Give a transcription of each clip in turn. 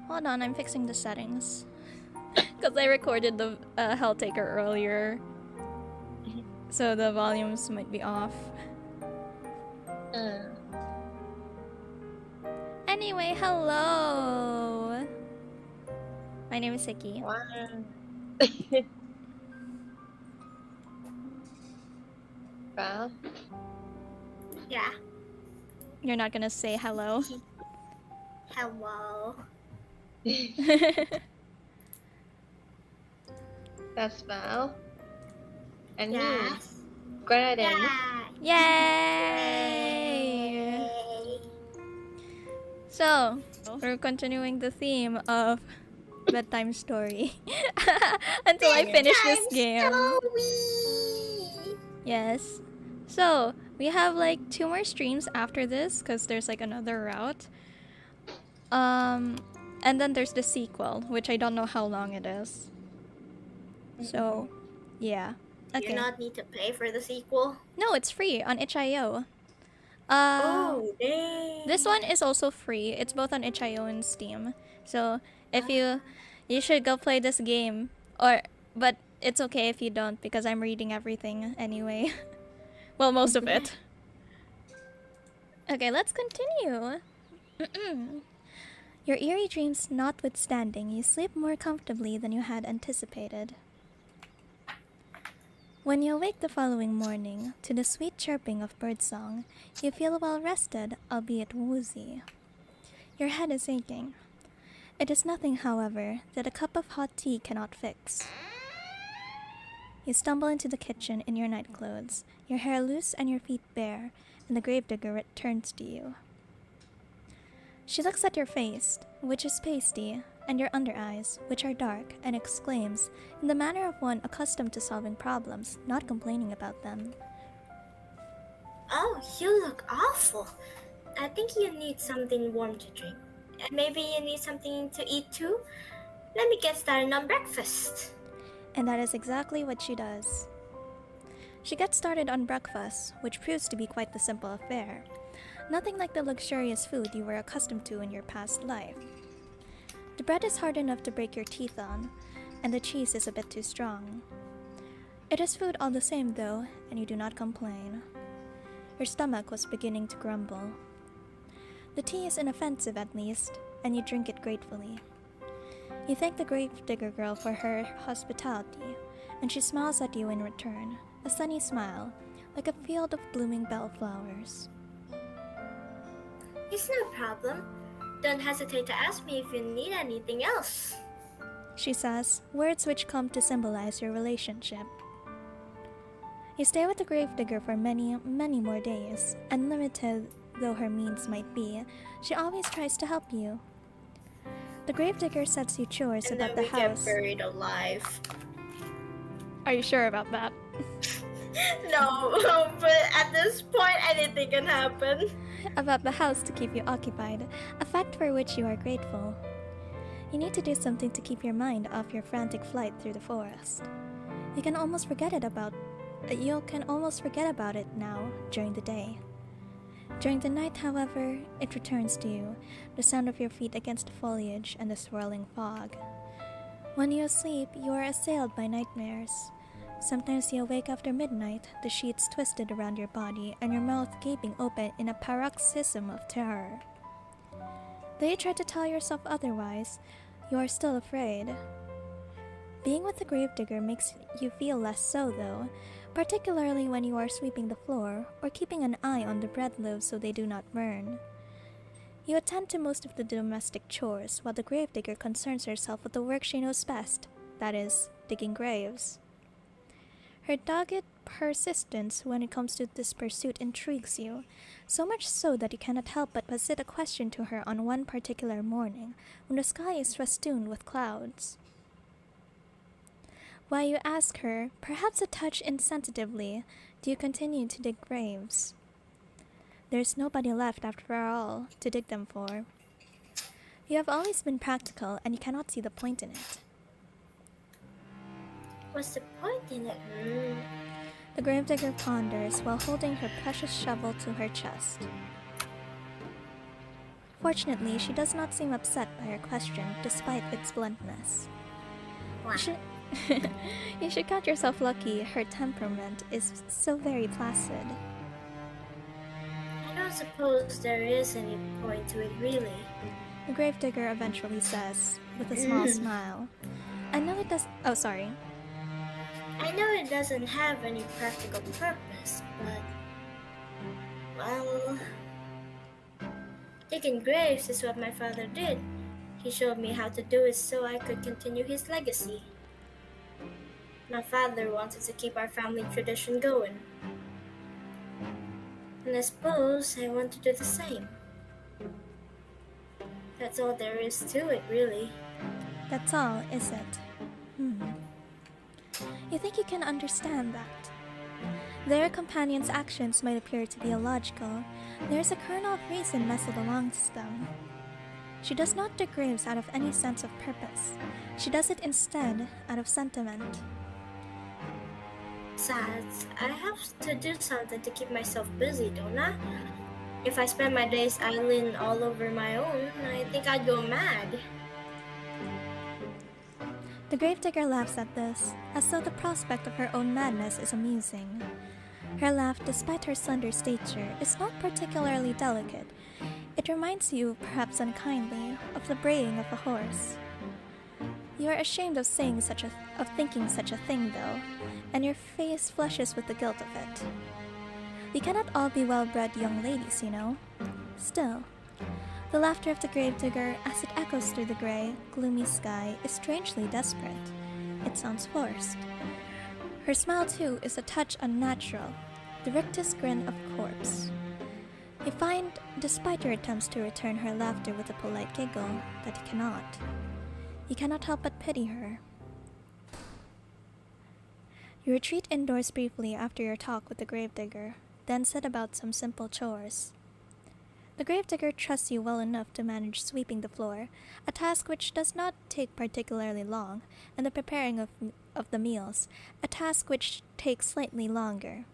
Hold on, I'm fixing the settings. Because I recorded the 𝚃𝚑𝚎𝐼𝐴 earlier. So the volumes might be off. Anyway, hello! My name is Siki. Wow. Well. Yeah. You're not gonna say hello? Hello. That's Val. And Yes. me, Graden. Yay! So, we're continuing the theme of bedtime story until I finish this game. Yes. So, we have like 2 more streams after this because there's like another route. And then there's the sequel, which I don't know how long it is. So, yeah. Okay. You not need to pay for the sequel? No, it's free on 𝐋𝐸. Oh, dang. This one is also free. It's both on 𝐋𝐸 and Steam. So, if you should go play this game, but it's okay if you don't because I'm reading everything anyway. Well, most of it. Okay, let's continue. Your eerie dreams notwithstanding, you sleep more comfortably than you had anticipated. When you awake the following morning to the sweet chirping of birdsong, you feel well rested, albeit woozy. Your head is aching. It is nothing, however, that a cup of hot tea cannot fix. You stumble into the kitchen in your nightclothes, your hair loose and your feet bare, and the gravedigger returns to you. She looks at your face, which is pasty, and your under eyes, which are dark, and exclaims, in the manner of one accustomed to solving problems, not complaining about them. Oh, you look awful. I think you need something warm to drink. And maybe you need something to eat too? Let me get started on breakfast. And that is exactly what she does. She gets started on breakfast, which proves to be quite the simple affair. Nothing like the luxurious food you were accustomed to in your past life. The bread is hard enough to break your teeth on, and the cheese is a bit too strong. It is food all the same though, and you do not complain. Your stomach was beginning to grumble. The tea is inoffensive at least, and you drink it gratefully. You thank the gravedigger girl for her hospitality, and she smiles at you in return, a sunny smile, like a field of blooming bellflowers. It's no problem. Don't hesitate to ask me if you need anything else, She says, words which come to symbolize your relationship. You stay with the gravedigger for many, many more days, and limited though her means might be, she always tries to help you. The gravedigger sets you chores and about then the we house. get buried alive. Are you sure about that? No, but at this point, anything can happen. About the house to keep you occupied, a fact for which you are grateful. You need to do something to keep your mind off your frantic flight through the forest. You can almost forget about it now during the day. During the night, however, it returns to you, the sound of your feet against the foliage and the swirling fog. When you sleep, you are assailed by nightmares. Sometimes you awake after midnight, the sheets twisted around your body and your mouth gaping open in a paroxysm of terror. Though you try to tell yourself otherwise, you are still afraid. Being with the gravedigger makes you feel less so, though, particularly when you are sweeping the floor or keeping an eye on the bread loaves so they do not burn. You attend to most of the domestic chores, while the gravedigger concerns herself with the work she knows best, that is, digging graves. Her dogged persistence when it comes to this pursuit intrigues you, so much so that you cannot help but posit a question to her on one particular morning, when the sky is festooned with clouds. While you ask her, perhaps a touch insensitively, do you continue to dig graves? There's nobody left, after all, to dig them for. You have always been practical, and you cannot see the point in it. What's the point in it? The gravedigger ponders while holding her precious shovel to her chest. Fortunately, she does not seem upset by her question, despite its bluntness. Wow. You should count yourself lucky her temperament is so very placid. I don't suppose there is any point to it, really. The gravedigger eventually says, with a small smile. I know it does. Oh, sorry. I know it doesn't have any practical purpose, but... well... digging graves is what my father did. He showed me how to do it so I could continue his legacy. My father wanted to keep our family tradition going. And I suppose I want to do the same. That's all there is to it, really. That's all, is it? You think you can understand that? Their companion's actions might appear to be illogical. There's a kernel of reason nestled amongst them. She does not dig graves out of any sense of purpose. She does it instead out of sentiment. Besides, I have to do something to keep myself busy, don't I? If I spend my days idling all over my own, I think I'd go mad. The gravedigger laughs at this, as though the prospect of her own madness is amusing. Her laugh, despite her slender stature, is not particularly delicate. It reminds you, perhaps unkindly, of the braying of a horse. You are ashamed of thinking such a thing, though, and your face flushes with the guilt of it. We cannot all be well-bred young ladies, you know. Still, the laughter of the gravedigger, as it echoes through the gray, gloomy sky, is strangely desperate. It sounds forced. Her smile, too, is a touch unnatural, the rictus grin of a corpse. You find, despite your attempts to return her laughter with a polite giggle, that you cannot. You cannot help but pity her. You retreat indoors briefly after your talk with the gravedigger, then set about some simple chores. The gravedigger trusts you well enough to manage sweeping the floor, a task which does not take particularly long, and the preparing of the meals, a task which takes slightly longer.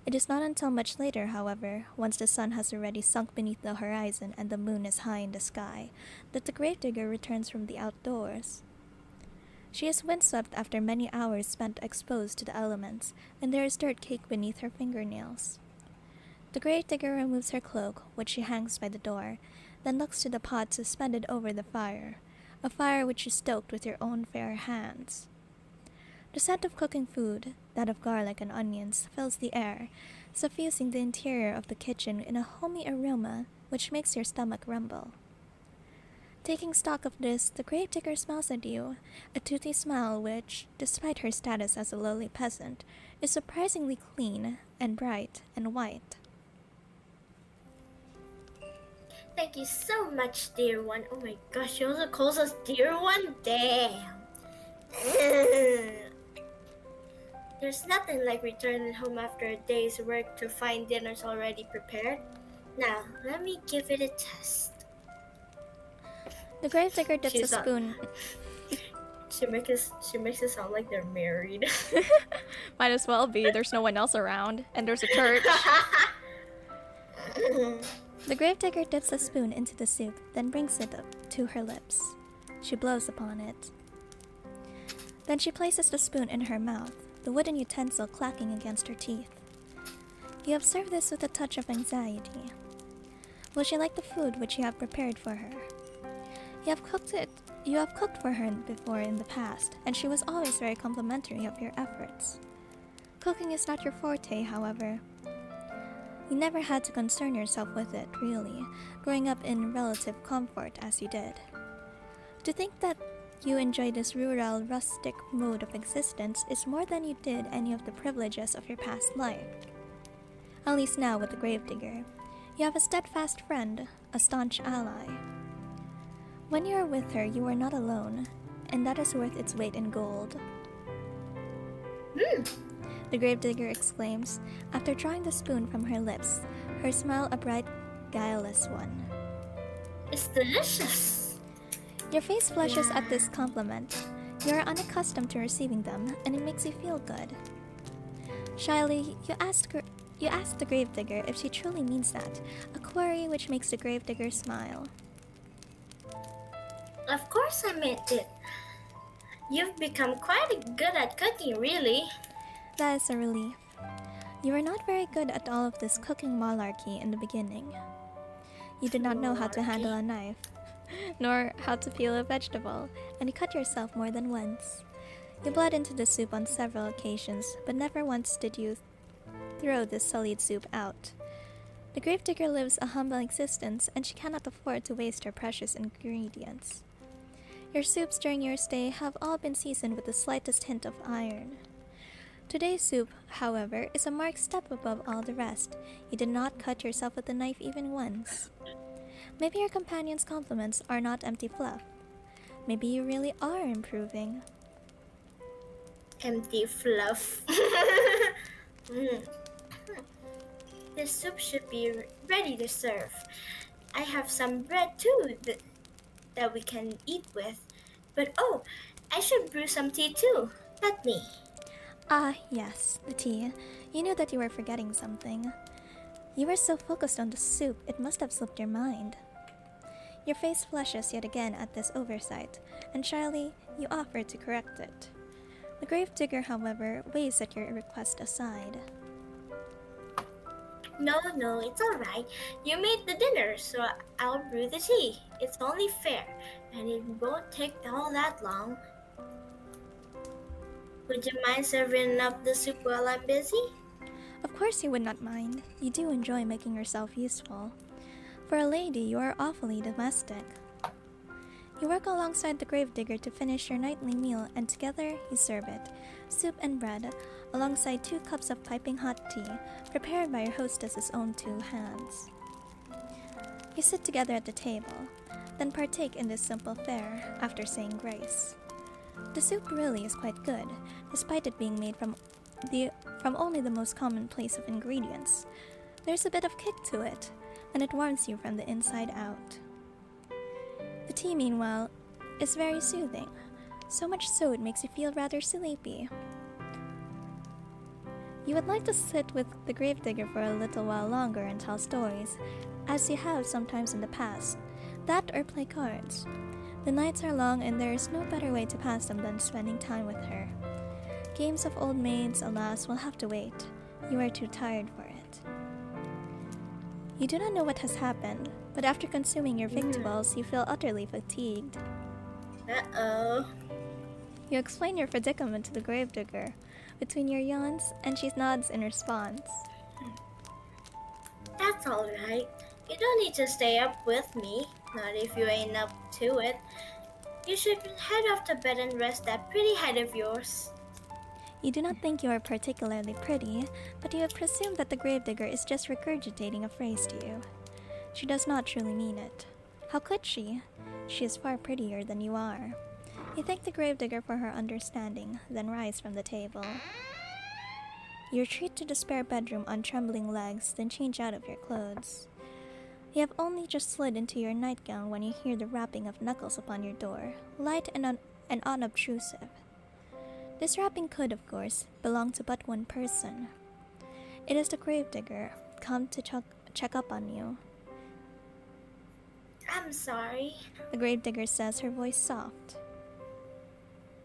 It is not until much later, however, once the sun has already sunk beneath the horizon and the moon is high in the sky, that the gravedigger returns from the outdoors. She is windswept after many hours spent exposed to the elements, and there is dirt caked beneath her fingernails. The gravedigger removes her cloak, which she hangs by the door, then looks to the pot suspended over the fire, a fire which you stoked with your own fair hands. The scent of cooking food, that of garlic and onions, fills the air, suffusing the interior of the kitchen in a homey aroma which makes your stomach rumble. Taking stock of this, the gravedigger smiles at you, a toothy smile which, despite her status as a lowly peasant, is surprisingly clean and bright and white. Thank you so much, dear one. Oh my gosh, she also calls us dear one? Damn. There's nothing like returning home after a day's work to find dinner's already prepared. Now, let me give it a test. The gravedigger dips a She's not- spoon. She makes it sound like they're married. Might as well be, there's no one else around, and there's a church. The gravedigger dips a spoon into the soup, then brings it up to her lips. She blows upon it. Then she places the spoon in her mouth, the wooden utensil clacking against her teeth. You observe this with a touch of anxiety. Will she like the food which you have prepared for her? You have cooked for her before in the past, and she was always very complimentary of your efforts. Cooking is not your forte, however. You never had to concern yourself with it, really, growing up in relative comfort as you did. To think that you enjoy this rural, rustic mode of existence is more than you did any of the privileges of your past life. At least now with the gravedigger, you have a steadfast friend, a staunch ally. When you are with her, you are not alone, and that is worth its weight in gold. The gravedigger exclaims, after drawing the spoon from her lips, her smile a bright, guileless one. It's delicious. Your face flushes at this compliment. You are unaccustomed to receiving them, and it makes you feel good. Shyly, you ask You ask the gravedigger if she truly means that, a query which makes the gravedigger smile. Of course I meant it. You've become quite good at cooking, really. That is a relief. You were not very good at all of this cooking malarkey in the beginning. You did not know how to handle a knife, nor how to peel a vegetable, and you cut yourself more than once. You bled into the soup on several occasions, but never once did you throw the sullied soup out. The gravedigger lives a humble existence, and she cannot afford to waste her precious ingredients. Your soups during your stay have all been seasoned with the slightest hint of iron. Today's soup, however, is a marked step above all the rest. You did not cut yourself with a knife even once. Maybe your companion's compliments are not empty fluff. Maybe you really are improving. Empty fluff. This soup should be ready to serve. I have some bread too that we can eat with. But oh, I should brew some tea too. Let me. Ah, yes, the tea. You knew that you were forgetting something. You were so focused on the soup, it must have slipped your mind. Your face flushes yet again at this oversight, and shyly you offer to correct it. The gravedigger, however, waves at your request aside. No, it's alright. You made the dinner, so I'll brew the tea. It's only fair, and it won't take all that long. Would you mind serving up the soup while I'm busy? Of course you would not mind. You do enjoy making yourself useful. For a lady, you are awfully domestic. You work alongside the gravedigger to finish your nightly meal, and together you serve it, soup and bread, alongside 2 cups of piping hot tea, prepared by your hostess's own 2 hands. You sit together at the table, then partake in this simple fare after saying grace. The soup really is quite good, despite it being made from only the most commonplace of ingredients. There's a bit of kick to it, and it warms you from the inside out. The tea, meanwhile, is very soothing, so much so it makes you feel rather sleepy. You would like to sit with the gravedigger for a little while longer and tell stories, as you have sometimes in the past, that or play cards. The nights are long, and there is no better way to pass them than spending time with her. Games of old maids, alas, will have to wait. You are too tired for it. You do not know what has happened, but after consuming your victuals, you feel utterly fatigued. Uh-oh. You explain your predicament to the gravedigger between your yawns, and she nods in response. That's alright. You don't need to stay up with me, not if you ain't up to it. You should head off to bed and rest that pretty head of yours. You do not think you are particularly pretty, but you have presumed that the gravedigger is just regurgitating a phrase to you. She does not truly mean it. How could she? She is far prettier than you are. You thank the gravedigger for her understanding, then rise from the table. You retreat to the spare bedroom on trembling legs, then change out of your clothes. You have only just slid into your nightgown when you hear the rapping of knuckles upon your door, light and unobtrusive. This rapping could, of course, belong to but one person. It is the gravedigger, come to check up on you. I'm sorry, The gravedigger says, her voice soft.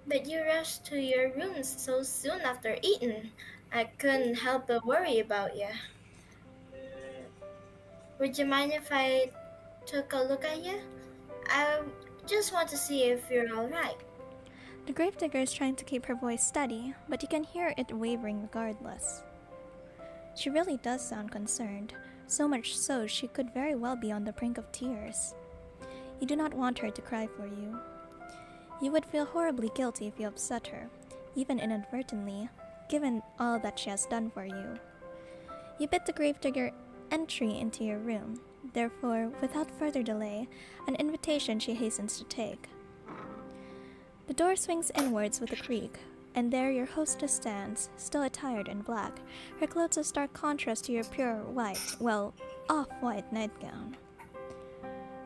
but you rushed to your rooms so soon after eating. I couldn't help but worry about you. Would you mind if I took a look at you? I just want to see if you're alright. The gravedigger is trying to keep her voice steady, but you can hear it wavering regardless. She really does sound concerned, so much so she could very well be on the brink of tears. You do not want her to cry for you. You would feel horribly guilty if you upset her, even inadvertently, given all that she has done for you. You bid the gravedigger entry into your room, therefore, without further delay, an invitation she hastens to take. The door swings inwards with a creak, and there your hostess stands, still attired in black, her clothes a stark contrast to your pure white, well, off-white nightgown.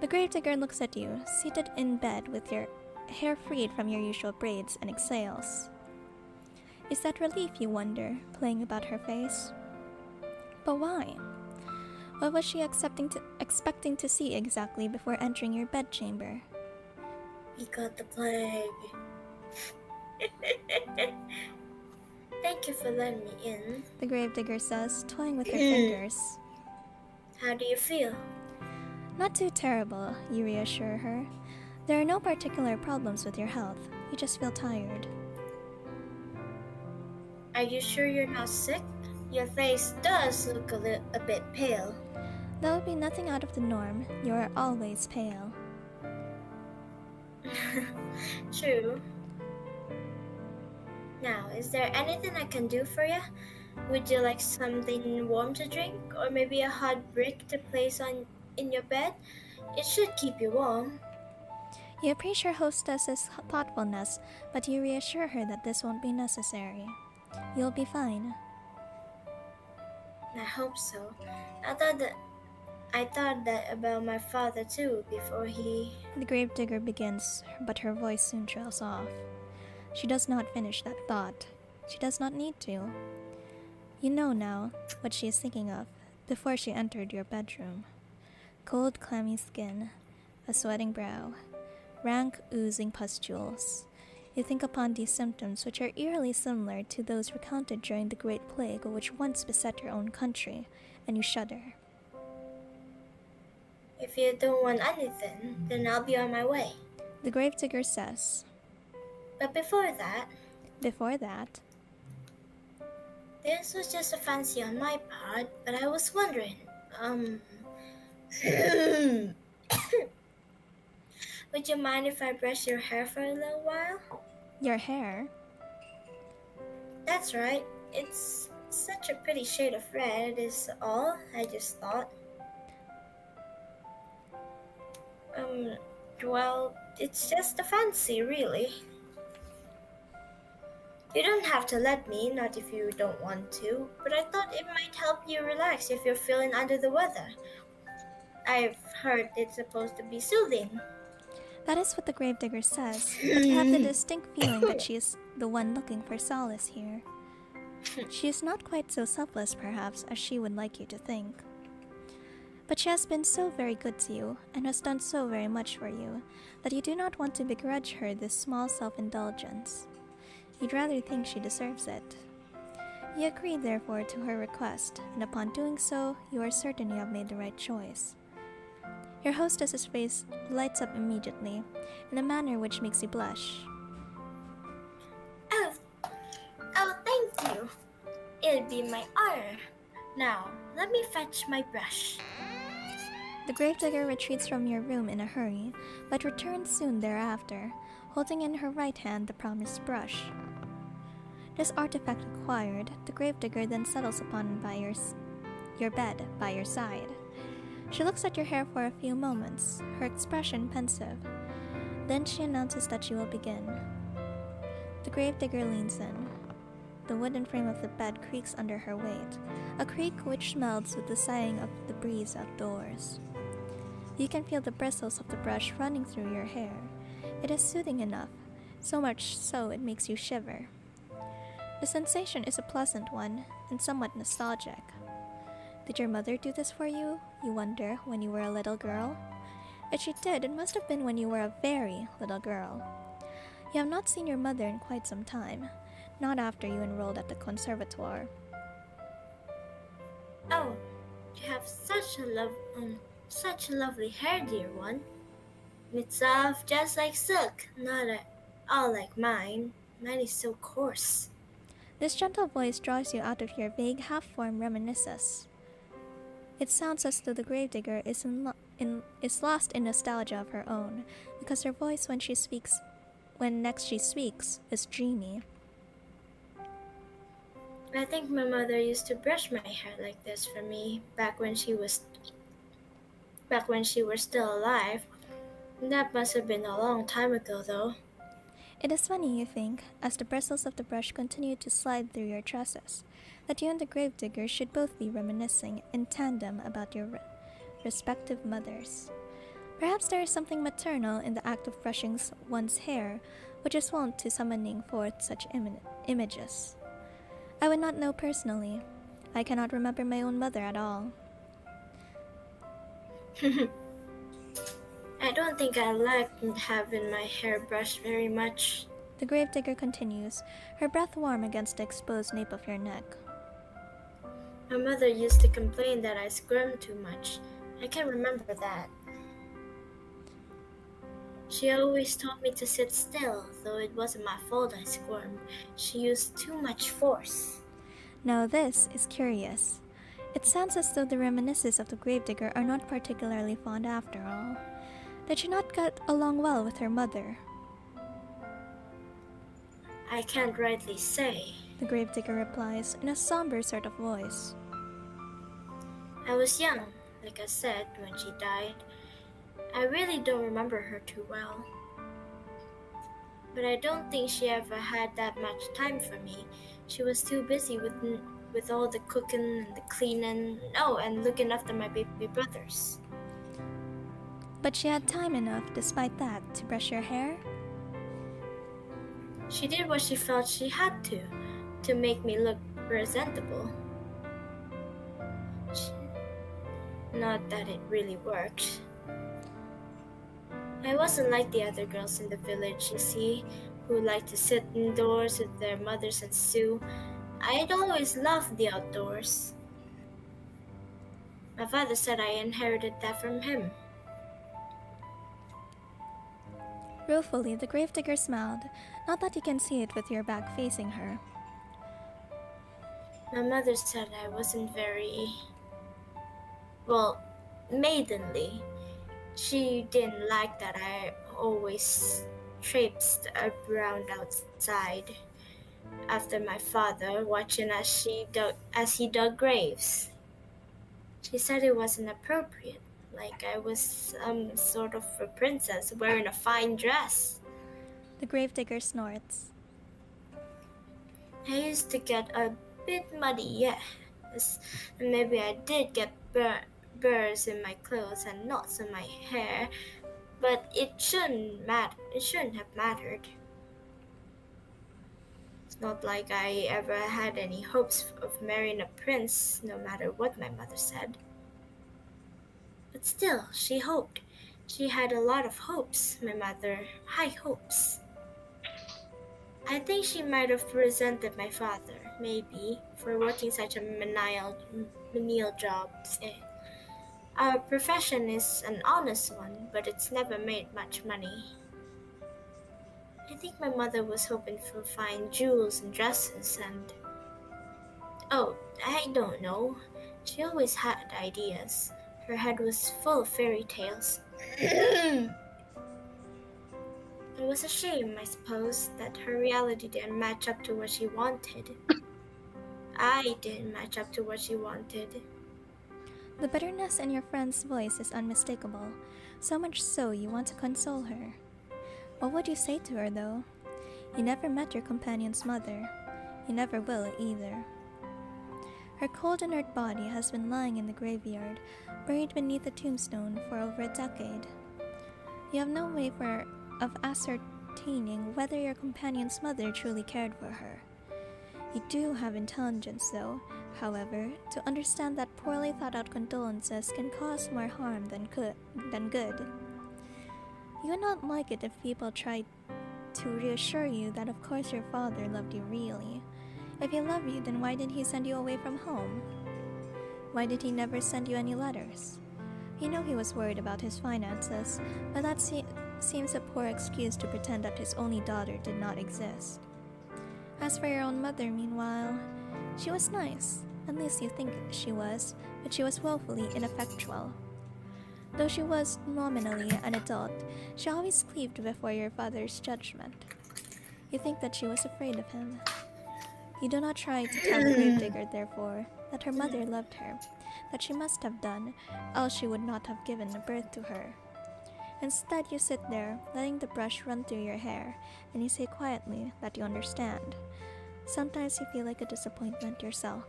The gravedigger looks at you, seated in bed with your hair freed from your usual braids, and exhales. Is that relief, you wonder, playing about her face? But why? What was she expecting to see exactly before entering your bedchamber? He got the plague. Thank you for letting me in. The gravedigger says, toying with her fingers. How do you feel? Not too terrible, you reassure her. There are no particular problems with your health. You just feel tired. Are you sure you're not sick? Your face does look a bit pale. That would be nothing out of the norm. You are always pale. True. Now, is there anything I can do for you? Would you like something warm to drink, or maybe a hot brick to place in your bed? It should keep you warm. You appreciate your hostess's thoughtfulness, but you reassure her that this won't be necessary. You'll be fine. I hope so. I thought that about my father too before he... The gravedigger begins, but her voice soon trails off. She does not finish that thought. She does not need to. You know now what she is thinking of before she entered your bedroom. Cold, clammy skin, a sweating brow, rank, oozing pustules. You think upon these symptoms, which are eerily similar to those recounted during the Great Plague which once beset your own country, and you shudder. If you don't want anything, then I'll be on my way. The gravedigger says. But before that, this was just a fancy on my part, but I was wondering, would you mind if I brush your hair for a little while? Your hair? That's right. It's such a pretty shade of red is all, I just thought. Well, it's just a fancy, really. You don't have to let me, not if you don't want to, but I thought it might help you relax if you're feeling under the weather. I've heard it's supposed to be soothing. That is what the gravedigger says, but you have the distinct feeling that she is the one looking for solace here. She is not quite so selfless, perhaps, as she would like you to think. But she has been so very good to you, and has done so very much for you, that you do not want to begrudge her this small self-indulgence. You'd rather think she deserves it. You agree, therefore, to her request, and upon doing so, you are certain you have made the right choice. Your hostess's face lights up immediately, in a manner which makes you blush. Oh, thank you. It'd be my honor. Now, let me fetch my brush. The gravedigger retreats from your room in a hurry, but returns soon thereafter, holding in her right hand the promised brush. This artifact acquired, the gravedigger then settles upon your bed by your side. She looks at your hair for a few moments, her expression pensive. Then she announces that she will begin. The gravedigger leans in. The wooden frame of the bed creaks under her weight, a creak which melts with the sighing of the breeze outdoors. You can feel the bristles of the brush running through your hair. It is soothing enough, so much so it makes you shiver. The sensation is a pleasant one, and somewhat nostalgic. Did your mother do this for you, you wonder, when you were a little girl? If she did, it must have been when you were a very little girl. You have not seen your mother in quite some time, not after you enrolled at the conservatoire. Oh, you have such a lovely hair, dear one. It's soft, just like silk, not at all like mine. Mine is so coarse. This gentle voice draws you out of your vague, half-formed reminiscences. It sounds as though the gravedigger is lost in nostalgia of her own, because her voice when next she speaks, is dreamy. I think my mother used to brush my hair like this for me back when she was still alive. That must have been a long time ago, though. It is funny, you think, as the bristles of the brush continue to slide through your tresses, that you and the gravedigger should both be reminiscing in tandem about your respective mothers. Perhaps there is something maternal in the act of brushing one's hair, which is wont to summoning forth such images. I would not know personally. I cannot remember my own mother at all. I don't think I like having my hair brushed very much. The gravedigger continues, her breath warm against the exposed nape of your neck. My mother used to complain that I squirmed too much. I can remember that. She always told me to sit still, though it wasn't my fault I squirmed. She used too much force. Now this is curious. It sounds as though the reminiscences of the gravedigger are not particularly fond after all. Did she not get along well with her mother? I can't rightly say. The gravedigger replies in a somber sort of voice. I was young, like I said, when she died. I really don't remember her too well. But I don't think she ever had that much time for me. She was too busy with all the cooking and the cleaning, and looking after my baby brothers. But she had time enough, despite that, to brush your hair? She did what she felt she had to make me look presentable. Not that it really worked. I wasn't like the other girls in the village, you see, who liked to sit indoors with their mothers and sew. I'd always loved the outdoors. My father said I inherited that from him. Ruefully, the gravedigger smiled, not that you can see it with your back facing her. My mother said I wasn't very, maidenly. She didn't like that I always traipsed around outside after my father, watching as he dug graves. She said it wasn't appropriate, like I was some sort of a princess wearing a fine dress. The gravedigger snorts. I used to get a bit muddy, yes, and maybe I did get burrs in my clothes and knots in my hair, but it shouldn't have mattered. It's not like I ever had any hopes of marrying a prince, no matter what my mother said. But still, she hoped. She had a lot of hopes, my mother, high hopes. I think she might have resented my father, maybe, for working such a menial job. Our profession is an honest one, but it's never made much money. I think my mother was hoping for fine jewels and dresses and... I don't know. She always had ideas. Her head was full of fairy tales. It was a shame, I suppose, that her reality didn't match up to what she wanted. I didn't match up to what she wanted. The bitterness in your friend's voice is unmistakable, so much so you want to console her. What would you say to her, though? You never met your companion's mother. You never will either. Her cold inert body has been lying in the graveyard, buried beneath a tombstone for over a decade. You have no way of ascertaining whether your companion's mother truly cared for her. You do have intelligence, though, however, to understand that poorly thought-out condolences can cause more harm than good. You would not like it if people tried to reassure you that of course your father loved you really. If he loved you, then why did he send you away from home? Why did he never send you any letters? You know he was worried about his finances, but that seems a poor excuse to pretend that his only daughter did not exist. As for your own mother, meanwhile, she was nice, at least you think she was, but she was woefully ineffectual. Though she was nominally an adult, she always cleaved before your father's judgment. You think that she was afraid of him. You do not try to tell the gravedigger, therefore, that her mother loved her, that she must have done, else she would not have given birth to her. Instead, you sit there, letting the brush run through your hair, and you say quietly that you understand. Sometimes you feel like a disappointment yourself.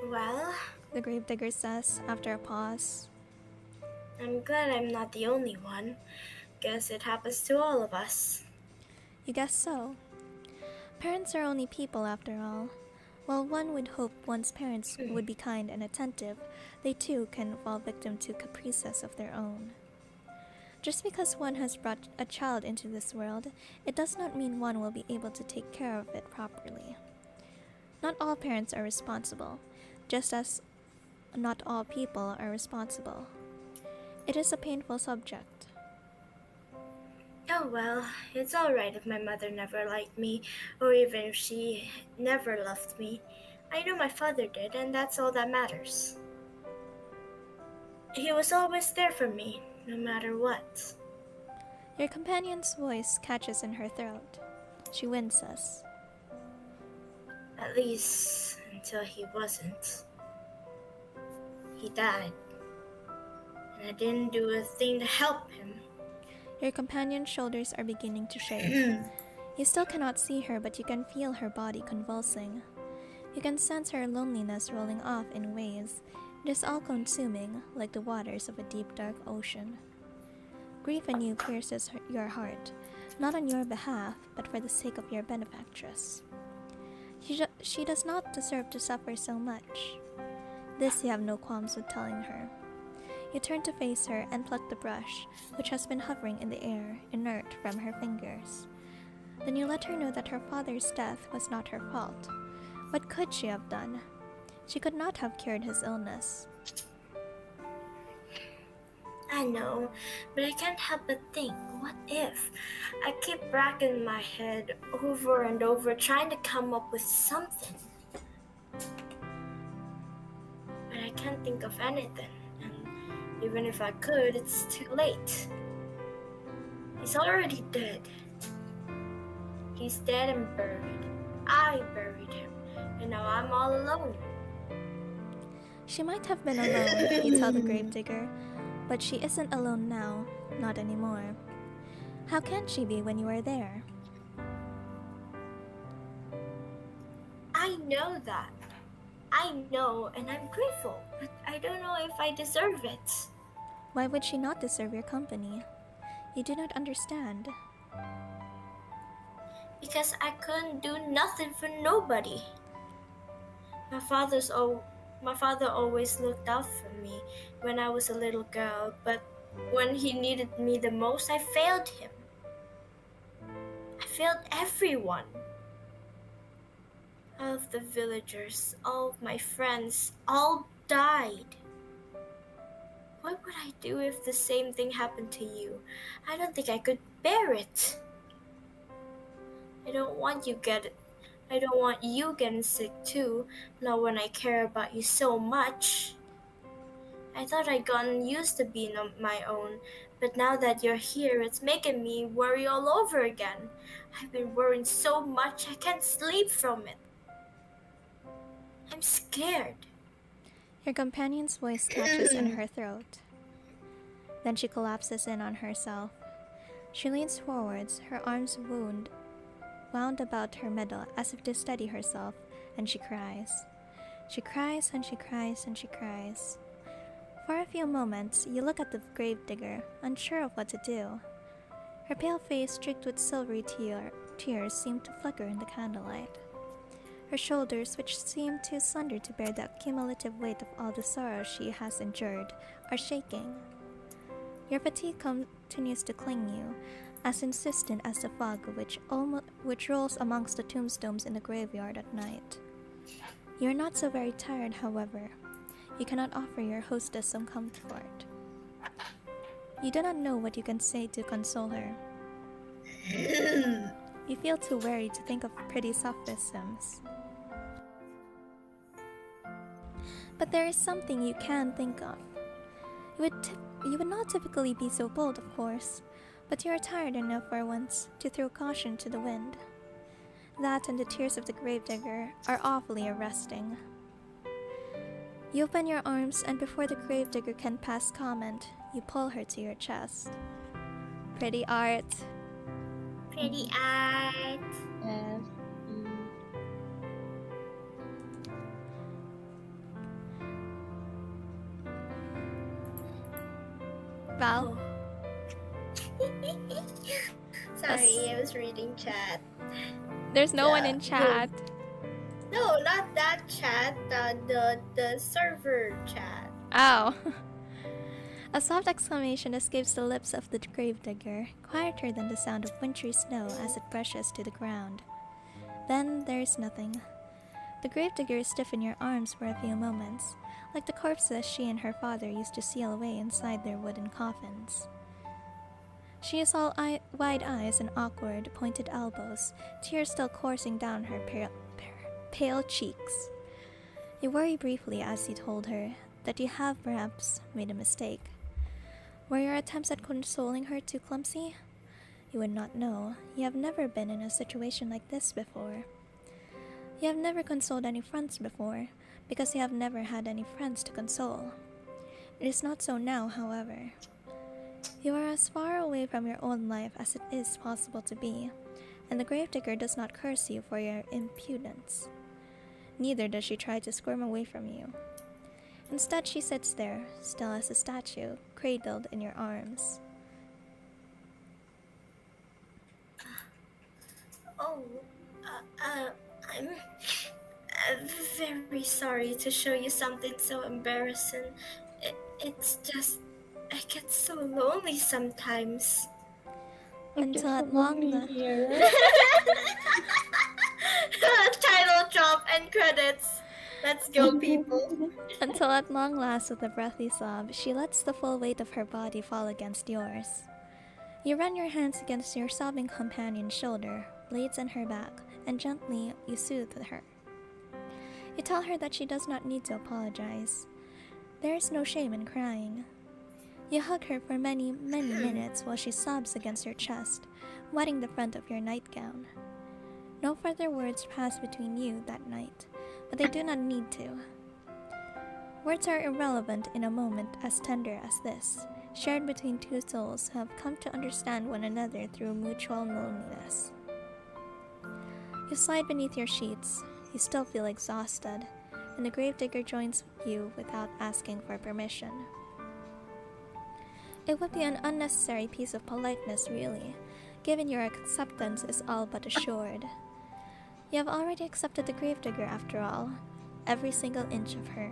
Well, The gravedigger says, after a pause. I'm glad I'm not the only one. Guess it happens to all of us. You guess so. Parents are only people after all. While one would hope one's parents would be kind and attentive, they too can fall victim to caprices of their own. Just because one has brought a child into this world, it does not mean one will be able to take care of it properly. Not all parents are responsible, just as not all people are responsible. It is a painful subject. Oh well, it's alright if my mother never liked me, or even if she never loved me. I know my father did, and that's all that matters. He was always there for me, no matter what. Your companion's voice catches in her throat. She winces. At least until he wasn't. He died, and I didn't do a thing to help him. Your companion's shoulders are beginning to shake. You still cannot see her, but you can feel her body convulsing. You can sense her loneliness rolling off in waves. It is all-consuming, like the waters of a deep, dark ocean. Grief anew pierces your heart, not on your behalf, but for the sake of your benefactress. She does not deserve to suffer so much. This you have no qualms with telling her. You turn to face her and pluck the brush, which has been hovering in the air, inert, from her fingers. Then you let her know that her father's death was not her fault. What could she have done? She could not have cured his illness. I know, but I can't help but think, what if? I keep racking my head over and over trying to come up with something. But I can't think of anything, and even if I could, it's too late. He's already dead. He's dead and buried. I buried him, and now I'm all alone. She might have been alone, you tell the gravedigger, but she isn't alone now, not anymore. How can she be when you are there? I know that. I know, and I'm grateful, but I don't know if I deserve it. Why would she not deserve your company? You do not understand. Because I couldn't do nothing for nobody. My father always looked out for me when I was a little girl, but when he needed me the most, I failed him. I failed everyone. All of the villagers, all of my friends, all died. What would I do if the same thing happened to you? I don't think I could bear it. I don't want you getting sick too, not when I care about you so much. I thought I'd gotten used to being on my own, but now that you're here, it's making me worry all over again. I've been worrying so much I can't sleep from it. I'm scared. Your companion's voice catches in her throat. Then she collapses in on herself. She leans forwards, her arms wound about her middle as if to steady herself, and she cries. She cries and she cries and she cries. For a few moments, you look at the gravedigger, unsure of what to do. Her pale face, streaked with silvery tears, seem to flicker in the candlelight. Her shoulders, which seem too slender to bear the cumulative weight of all the sorrow she has endured, are shaking. Your fatigue continues to cling you, as insistent as the fog which rolls amongst the tombstones in the graveyard at night. You are not so very tired, however. You cannot offer your hostess some comfort. You do not know what you can say to console her. You feel too weary to think of pretty sophisms. But there is something you can think of. You would not typically be so bold, of course, but you are tired enough for once to throw caution to the wind. That and the tears of the gravedigger are awfully arresting. You open your arms, and before the gravedigger can pass comment, you pull her to your chest. Pretty art. Pretty art. Yes. Val? Sorry, I was reading chat. There's no one in chat. No, not that chat. The server chat. Ow! A soft exclamation escapes the lips of the gravedigger, quieter than the sound of wintry snow as it brushes to the ground. Then there is nothing. The gravedigger is stiff in your arms for a few moments, like the corpses she and her father used to seal away inside their wooden coffins. She is all wide eyes and awkward, pointed elbows, tears still coursing down her pale cheeks. You worry briefly as you told her that you have perhaps made a mistake. Were your attempts at consoling her too clumsy? You would not know. You have never been in a situation like this before. You have never consoled any friends before, because you have never had any friends to console. It is not so now, however. You are as far away from your own life as it is possible to be, and the gravedigger does not curse you for your impudence. Neither does she try to squirm away from you. Instead, she sits there, still as a statue, cradled in your arms. Oh, I'm very sorry to show you something so embarrassing. It's just, I get so lonely sometimes. Until at long Title drop and credits. Let's go, people. Until at long last, with a breathy sob, she lets the full weight of her body fall against yours. You run your hands against your sobbing companion's shoulder, blades in her back, and gently you soothe her. You tell her that she does not need to apologize. There is no shame in crying. You hug her for many, many minutes while she sobs against your chest, wetting the front of your nightgown. No further words pass between you that night, but they do not need to. Words are irrelevant in a moment as tender as this, shared between two souls who have come to understand one another through mutual loneliness. You slide beneath your sheets. You still feel exhausted, and the gravedigger joins you without asking for permission. It would be an unnecessary piece of politeness, really, given your acceptance is all but assured. You have already accepted the gravedigger after all, every single inch of her.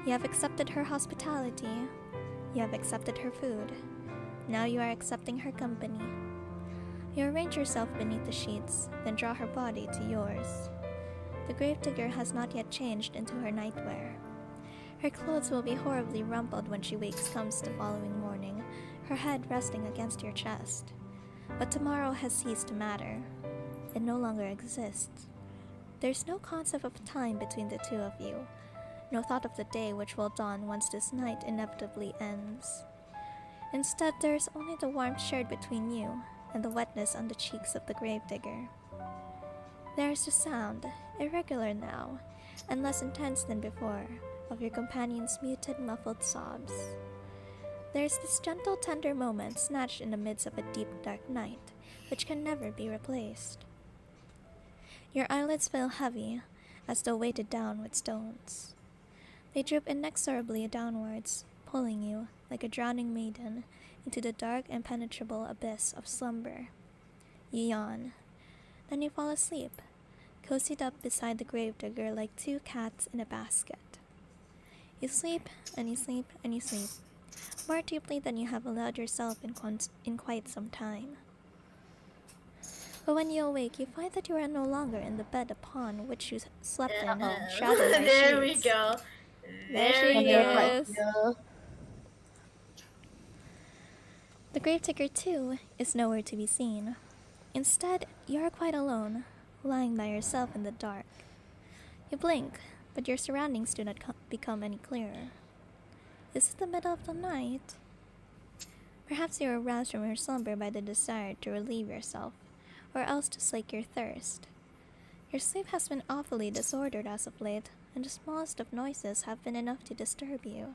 You have accepted her hospitality. You have accepted her food. Now you are accepting her company. You arrange yourself beneath the sheets, then draw her body to yours. The gravedigger has not yet changed into her nightwear. Her clothes will be horribly rumpled when she comes the following morning, her head resting against your chest. But tomorrow has ceased to matter. It no longer exists. There's no concept of time between the two of you, no thought of the day which will dawn once this night inevitably ends. Instead, there is only the warmth shared between you and the wetness on the cheeks of the gravedigger. There is the sound, irregular now, and less intense than before, of your companion's muted, muffled sobs. There is this gentle, tender moment snatched in the midst of a deep, dark night, which can never be replaced. Your eyelids feel heavy, as though weighted down with stones. They droop inexorably downwards, pulling you, like a drowning maiden, into the dark, impenetrable abyss of slumber. You yawn. Then you fall asleep, cozied up beside the gravedigger like two cats in a basket. You sleep, and you sleep, and you sleep, more deeply than you have allowed yourself in quite some time. But when you awake, you find that you are no longer in the bed upon which you slept in, shrouded by There we sheets. go. There There she we go. is. The gravedigger, too, is nowhere to be seen. Instead, you are quite alone, lying by yourself in the dark. You blink, but your surroundings do not become any clearer. Is it the middle of the night? Perhaps you are aroused from your slumber by the desire to relieve yourself, or else to slake your thirst. Your sleep has been awfully disordered as of late, and the smallest of noises have been enough to disturb you.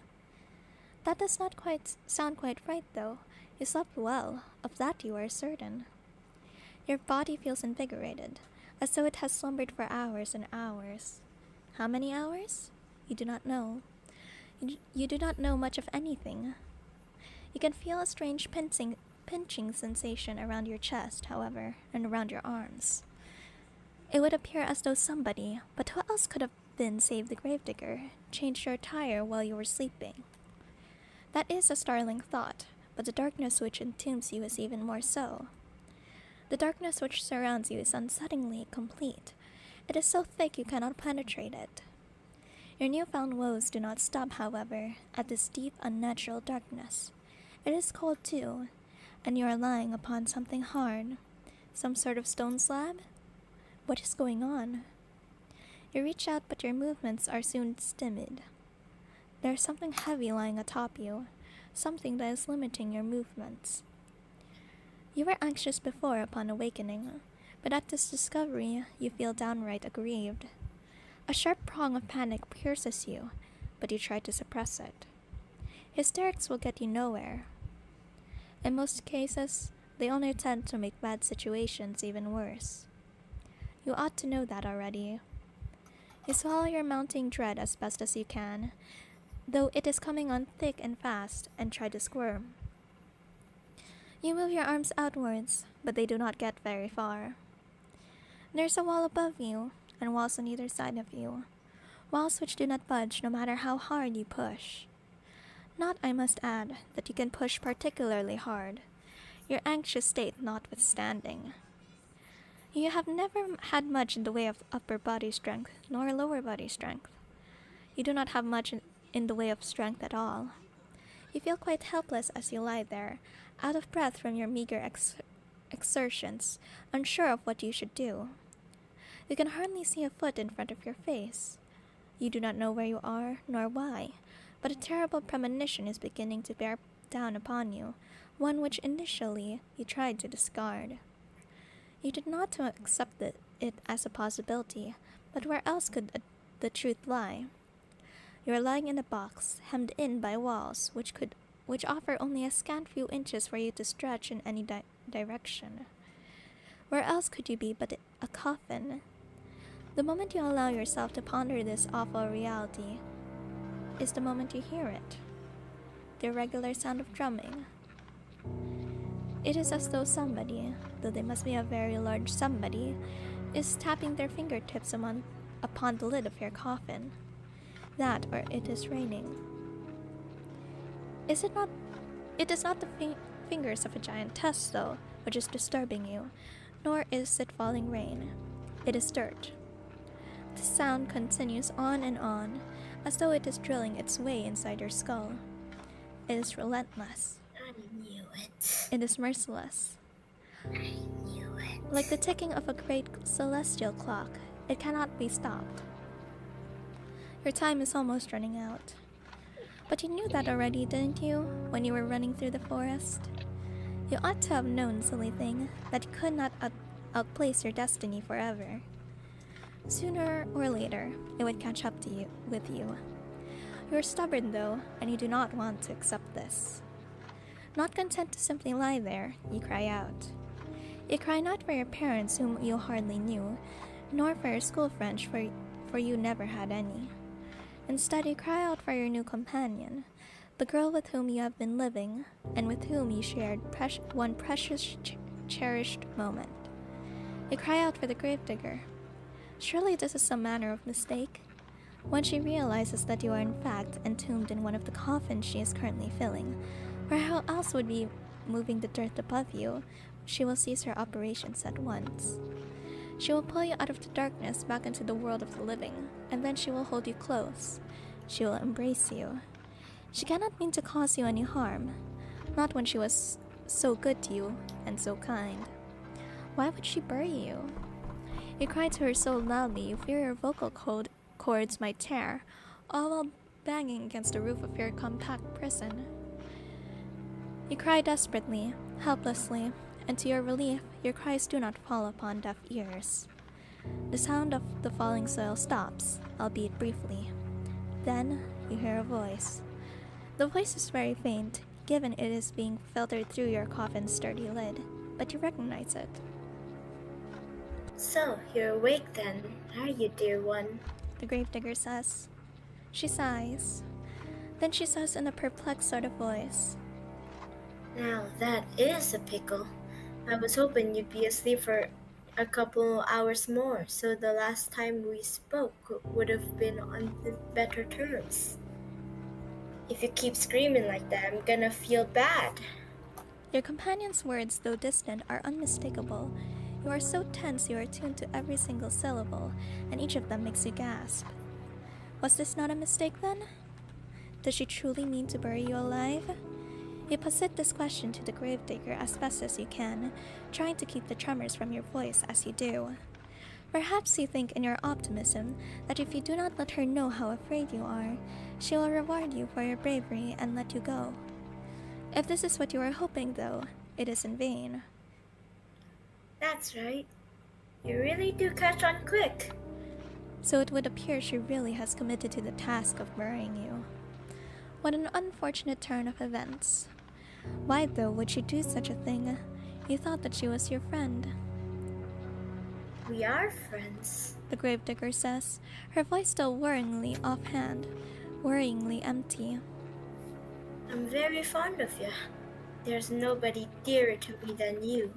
That does not sound quite right, though. You slept well, of that you are certain. Your body feels invigorated, as though it has slumbered for hours and hours. How many hours? You do not know. You do not know much of anything. You can feel a strange pinching sensation around your chest, however, and around your arms. It would appear as though somebody, but who else could have been save the gravedigger, changed your attire while you were sleeping? That is a startling thought, but the darkness which entombs you is even more so. The darkness which surrounds you is unsettlingly complete. It is so thick you cannot penetrate it. Your newfound woes do not stop, however, at this deep, unnatural darkness. It is cold too, and you are lying upon something hard. Some sort of stone slab? What is going on? You reach out, but your movements are soon stymied. There is something heavy lying atop you, something that is limiting your movements. You were anxious before upon awakening, but at this discovery you feel downright aggrieved. A sharp prong of panic pierces you, but you try to suppress it. Hysterics will get you nowhere. In most cases, they only tend to make bad situations even worse. You ought to know that already. You swallow your mounting dread as best as you can, though it is coming on thick and fast, and try to squirm. You move your arms outwards, but they do not get very far. There's a wall above you, and walls on either side of you, walls which do not budge no matter how hard you push. Not, I must add, that you can push particularly hard, your anxious state notwithstanding. You have never had much in the way of upper body strength, nor lower body strength. You do not have much in the way of strength at all. You feel quite helpless as you lie there, out of breath from your meager exertions, unsure of what you should do. You can hardly see a foot in front of your face. You do not know where you are, nor why, but a terrible premonition is beginning to bear down upon you, one which initially you tried to discard. You did not to accept it as a possibility, but where else could the truth lie? You are lying in a box, hemmed in by walls which offer only a scant few inches for you to stretch in any direction. Where else could you be but a coffin? The moment you allow yourself to ponder this awful reality is the moment you hear it. The irregular sound of drumming. It is as though somebody, though they must be a very large somebody, is tapping their fingertips upon the lid of your coffin. That, or it is raining. It is not the fingers of a giantess, though, which is disturbing you, nor is it falling rain. It is dirt. The sound continues on and on, as though it is drilling its way inside your skull. It is relentless. I knew it. It is merciless. I knew it. Like the ticking of a great celestial clock, it cannot be stopped. Your time is almost running out. But you knew that already, didn't you, when you were running through the forest? You ought to have known, silly thing, that you could not outplace your destiny forever. Sooner or later, it would catch up to you with you. You are stubborn, though, and you do not want to accept this. Not content to simply lie there, you cry out. You cry not for your parents, whom you hardly knew, nor for your school friends, for you never had any. Instead, you cry out for your new companion, the girl with whom you have been living, and with whom you shared one precious, cherished moment. You cry out for the gravedigger. Surely this is some manner of mistake? When she realizes that you are in fact entombed in one of the coffins she is currently filling, or how else would be moving the dirt above you, she will cease her operations at once. She will pull you out of the darkness back into the world of the living, and then she will hold you close. She will embrace you. She cannot mean to cause you any harm, not when she was so good to you and so kind. Why would she bury you? You cry to her so loudly you fear your vocal cords might tear, all while banging against the roof of your compact prison. You cry desperately, helplessly, and to your relief, your cries do not fall upon deaf ears. The sound of the falling soil stops, albeit briefly. Then you hear a voice. The voice is very faint, given it is being filtered through your coffin's sturdy lid, but you recognize it. So, you're awake then, are you, dear one? The gravedigger says. She sighs. Then she says in a perplexed sort of voice, Now that is a pickle. I was hoping you'd be asleep for A couple hours more, so the last time we spoke would have been on the better terms. If you keep screaming like that, I'm gonna feel bad. Your companion's words, though distant, are unmistakable. You are so tense you are tuned to every single syllable, and each of them makes you gasp. Was this not a mistake then? Does she truly mean to bury you alive? You posit this question to the gravedigger as best as you can, trying to keep the tremors from your voice as you do. Perhaps you think in your optimism that if you do not let her know how afraid you are, she will reward you for your bravery and let you go. If this is what you are hoping, though, it is in vain. That's right. You really do catch on quick. So it would appear she really has committed to the task of burying you. What an unfortunate turn of events. Why, though, would she do such a thing? You thought that she was your friend. We are friends. The gravedigger says, her voice still worryingly offhand, worryingly empty. I'm very fond of you. There's nobody dearer to me than you.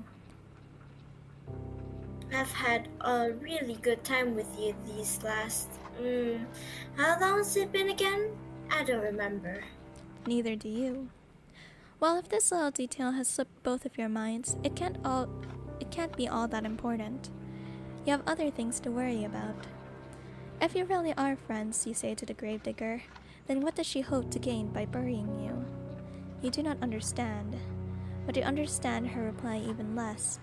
I've had a really good time with you these last... how long has it been again? I don't remember. Neither do you. Well, if this little detail has slipped both of your minds, it can't be all that important. You have other things to worry about. If you really are friends, you say to the gravedigger, then what does she hope to gain by burying you? You do not understand, but you understand her reply even less.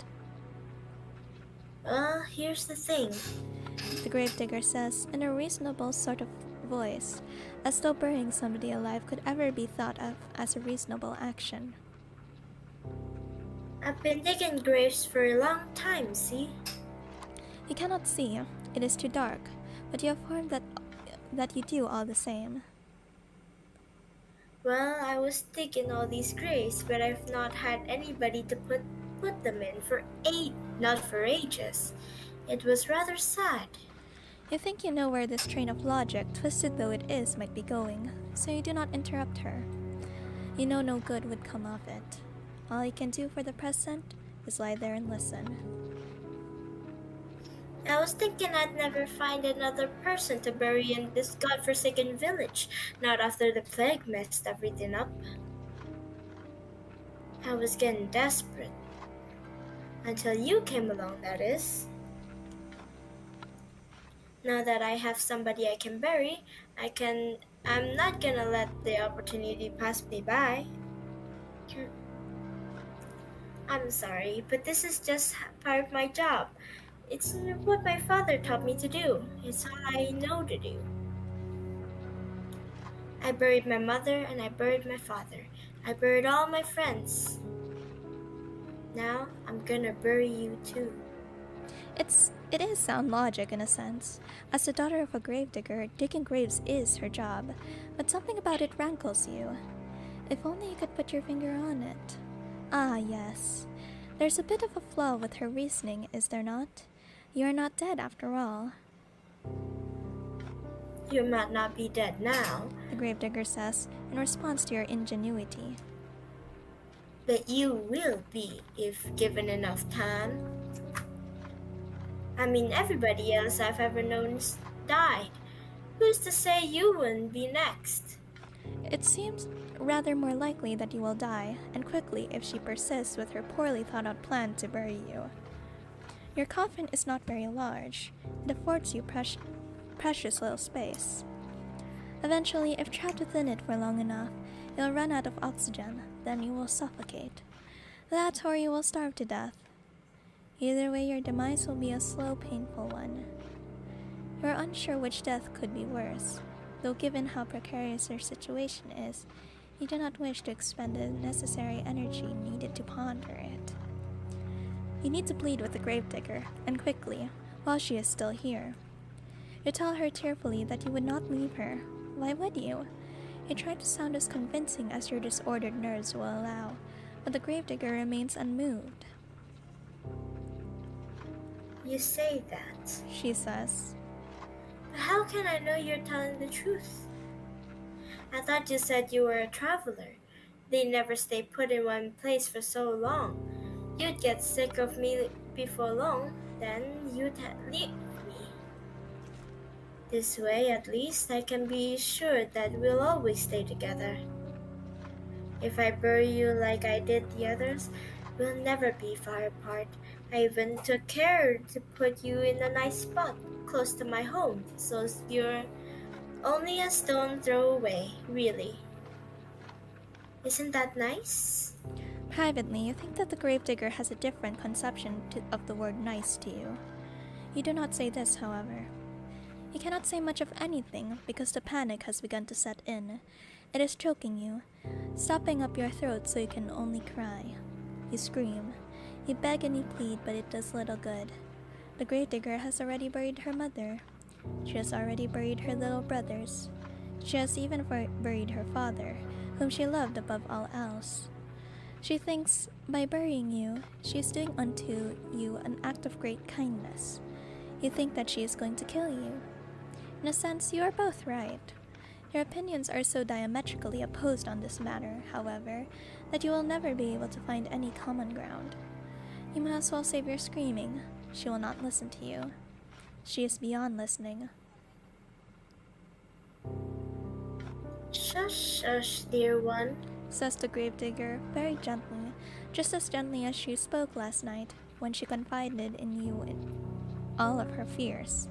Well, here's the thing. The gravedigger says in a reasonable sort of voice, as though burying somebody alive could ever be thought of as a reasonable action. I've been digging graves for a long time, see? You cannot see, it is too dark, but you affirm that you do all the same. Well, I was digging all these graves, but I've not had anybody to put them in not for ages. It was rather sad. You think you know where this train of logic, twisted though it is, might be going, so you do not interrupt her. You know no good would come of it. All you can do for the present is lie there and listen. I was thinking I'd never find another person to bury in this godforsaken village, not after the plague messed everything up. I was getting desperate. Until you came along, that is. Now that I have somebody I can bury, I'm not gonna let the opportunity pass me by. I'm sorry, but this is just part of my job. It's what my father taught me to do. It's all I know to do. I buried my mother and I buried my father. I buried all my friends. Now I'm gonna bury you too. It is sound logic in a sense. As the daughter of a gravedigger, digging graves is her job, but something about it rankles you. If only you could put your finger on it. Ah, yes. There's a bit of a flaw with her reasoning, is there not? You are not dead after all. You might not be dead now, The gravedigger says, in response to your ingenuity. but you will be if given enough time. I mean, everybody else I've ever known died. Who's to say you wouldn't be next? It seems rather more likely that you will die, and quickly if she persists with her poorly thought out plan to bury you. Your coffin is not very large. It affords you precious little space. Eventually, if trapped within it for long enough, you'll run out of oxygen, then you will suffocate. That or you will starve to death. Either way, your demise will be a slow, painful one. You are unsure which death could be worse, though given how precarious your situation is, you do not wish to expend the necessary energy needed to ponder it. You need to plead with the gravedigger, and quickly, while she is still here. You tell her tearfully that you would not leave her. Why would you? You try to sound as convincing as your disordered nerves will allow, but the gravedigger remains unmoved. You say that. She says, But how can I know you're telling the truth? I thought you said you were a traveler. They never stay put in one place for so long. You'd get sick of me before long, then you'd leave me. This way, at least, I can be sure that we'll always stay together. If I bury you like I did the others, we'll never be far apart. I even took care to put you in a nice spot close to my home, so you're only a stone throw away, really. Isn't that nice? Privately, you think that the gravedigger has a different conception of the word nice to you. You do not say this, however. You cannot say much of anything because the panic has begun to set in. It is choking you, stopping up your throat so you can only cry. You scream. You beg and you plead, but it does little good. The gravedigger has already buried her mother. She has already buried her little brothers. She has even buried her father, whom she loved above all else. She thinks by burying you, she is doing unto you an act of great kindness. You think that she is going to kill you. In a sense, you are both right. Your opinions are so diametrically opposed on this matter, however, that you will never be able to find any common ground. You might as well save your screaming. She will not listen to you. She is beyond listening. Shush, shush, dear one. Says the gravedigger, very gently, just as gently as she spoke last night when she confided in you in all of her fears.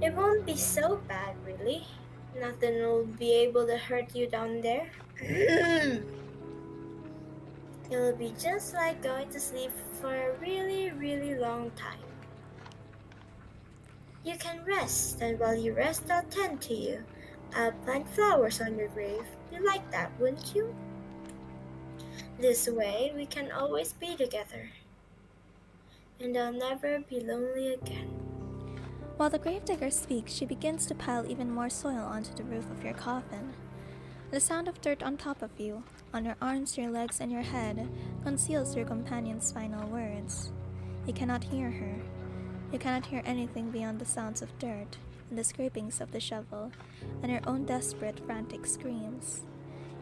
It won't be so bad, really. Nothing will be able to hurt you down there. It'll be just like going to sleep for a really, really long time. You can rest, and while you rest, I'll tend to you. I'll plant flowers on your grave. You like that, wouldn't you? This way, we can always be together. And I'll never be lonely again. While the gravedigger speaks, she begins to pile even more soil onto the roof of your coffin. The sound of dirt on top of you, on your arms, your legs, and your head, conceals your companion's final words. You cannot hear her. You cannot hear anything beyond the sounds of dirt, and the scrapings of the shovel, and her own desperate, frantic screams.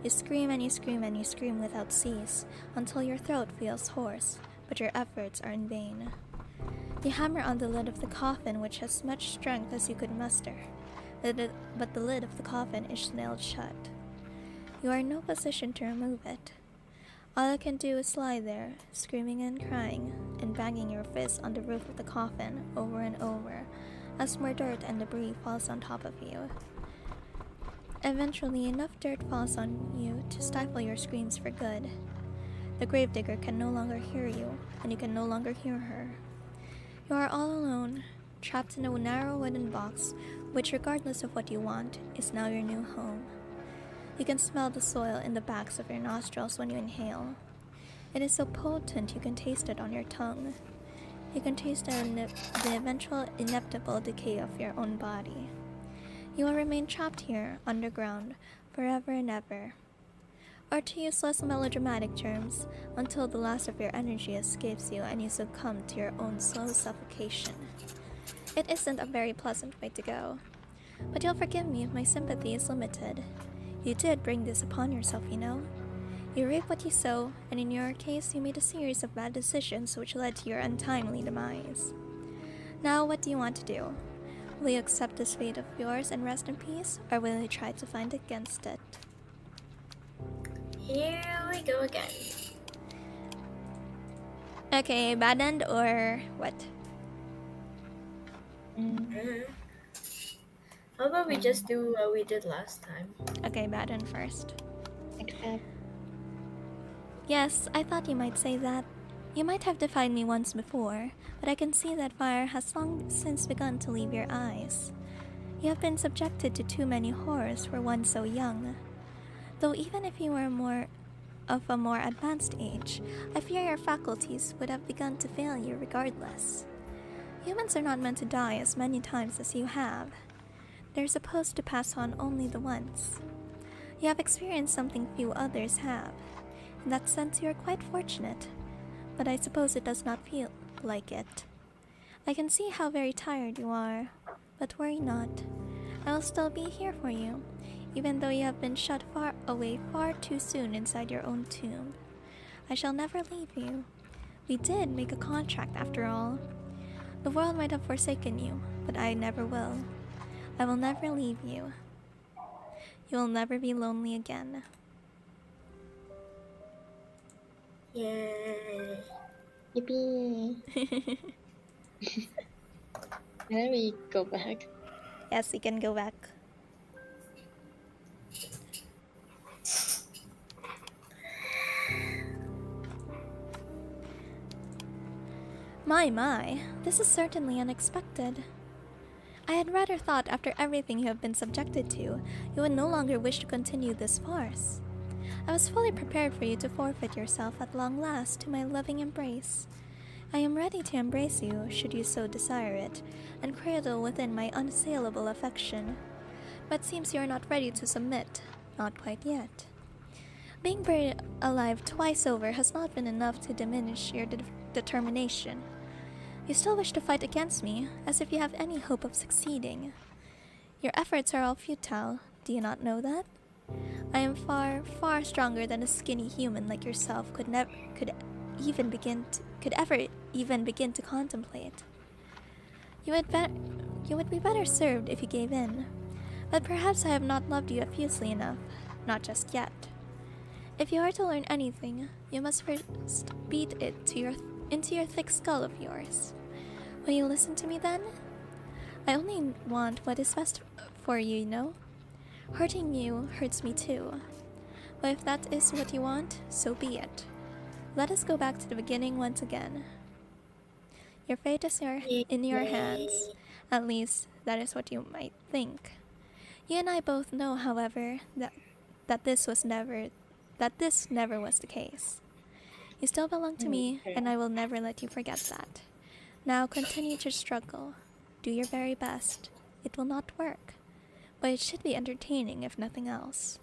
You scream and you scream and you scream without cease, until your throat feels hoarse, but your efforts are in vain. You hammer on the lid of the coffin, which has as much strength as you could muster, but the lid of the coffin is nailed shut. You are in no position to remove it. All you can do is lie there, screaming and crying, and banging your fist on the roof of the coffin over and over, as more dirt and debris falls on top of you. Eventually, enough dirt falls on you to stifle your screams for good. The gravedigger can no longer hear you, and you can no longer hear her. You are all alone, trapped in a narrow wooden box, which, regardless of what you want, is now your new home. You can smell the soil in the backs of your nostrils when you inhale. It is so potent you can taste it on your tongue. You can taste the eventual inevitable decay of your own body. You will remain trapped here, underground, forever and ever. Or to use less melodramatic terms, until the last of your energy escapes you and you succumb to your own slow suffocation. It isn't a very pleasant way to go. But you'll forgive me if my sympathy is limited. You did bring this upon yourself, you know. You reap what you sow, and in your case, you made a series of bad decisions which led to your untimely demise. Now, what do you want to do? Will you accept this fate of yours and rest in peace, or will you try to fight against it? Here we go again. Okay, bad end or what? How about we just do what we did last time? Okay, bad end first. Accept. Yes, I thought you might say that. You might have defied me once before, but I can see that fire has long since begun to leave your eyes. You have been subjected to too many horrors for one so young. Though even if you were of a more advanced age, I fear your faculties would have begun to fail you regardless. Humans are not meant to die as many times as you have. They're supposed to pass on only the once. You have experienced something few others have. In that sense, you are quite fortunate, but I suppose it does not feel like it. I can see how very tired you are, but worry not. I will still be here for you, even though you have been shut far away far too soon inside your own tomb. I shall never leave you. We did make a contract after all. The world might have forsaken you, but I never will. I will never leave you. You will never be lonely again. Yay. Yippee. Then we go back. Yes, we can go back. My, this is certainly unexpected. I had rather thought after everything you have been subjected to, you would no longer wish to continue this farce. I was fully prepared for you to forfeit yourself at long last to my loving embrace. I am ready to embrace you, should you so desire it, and cradle within my unassailable affection. But seems you are not ready to submit, not quite yet. Being buried alive twice over has not been enough to diminish your determination. You still wish to fight against me, as if you have any hope of succeeding. Your efforts are all futile, do you not know that? I am far, far stronger than a skinny human like yourself could ever even begin to contemplate. You would be better served if you gave in, but perhaps I have not loved you effusively enough, not just yet. If you are to learn anything, you must first beat it into your thick skull of yours. Will you listen to me then? I only want what is best for you, you know? Hurting you hurts me too. But if that is what you want, so be it. Let us go back to the beginning once again. Your fate is in your hands. At least, that is what you might think. You and I both know, however, that this never was the case. You still belong to me, and I will never let you forget that. Now continue to struggle. Do your very best. It will not work, but it should be entertaining if nothing else.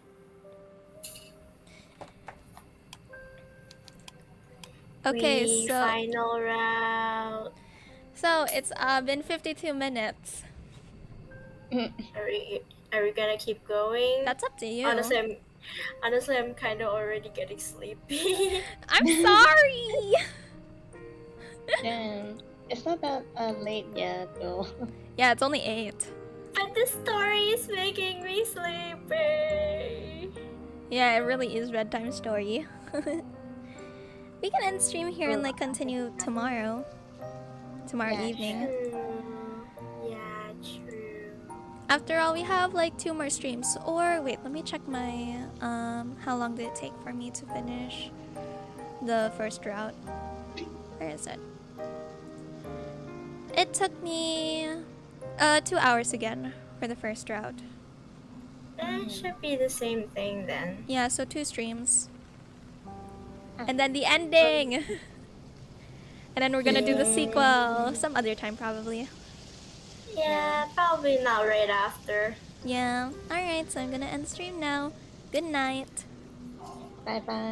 Okay, so final round. So it's been 52 minutes. Are we gonna keep going? That's up to you. Honestly, I'm kind of already getting sleepy. I'm sorry. Damn. It's not that late yet, though. Yeah, it's only 8. But the story is making me sleepy. Yeah, it really is bedtime story. We can end stream here and like continue tomorrow evening. True. Yeah, true. After all, we have like 2 more streams. Or wait, let me check my how long did it take for me to finish the first route? Where is it? It took me 2 hours again for the first route. That should be the same thing then. Yeah, so 2 streams. And then the ending! And then we're gonna do the sequel some other time probably. Yeah, probably not right after. Yeah. Alright, so I'm gonna end stream now. Good night. Bye bye.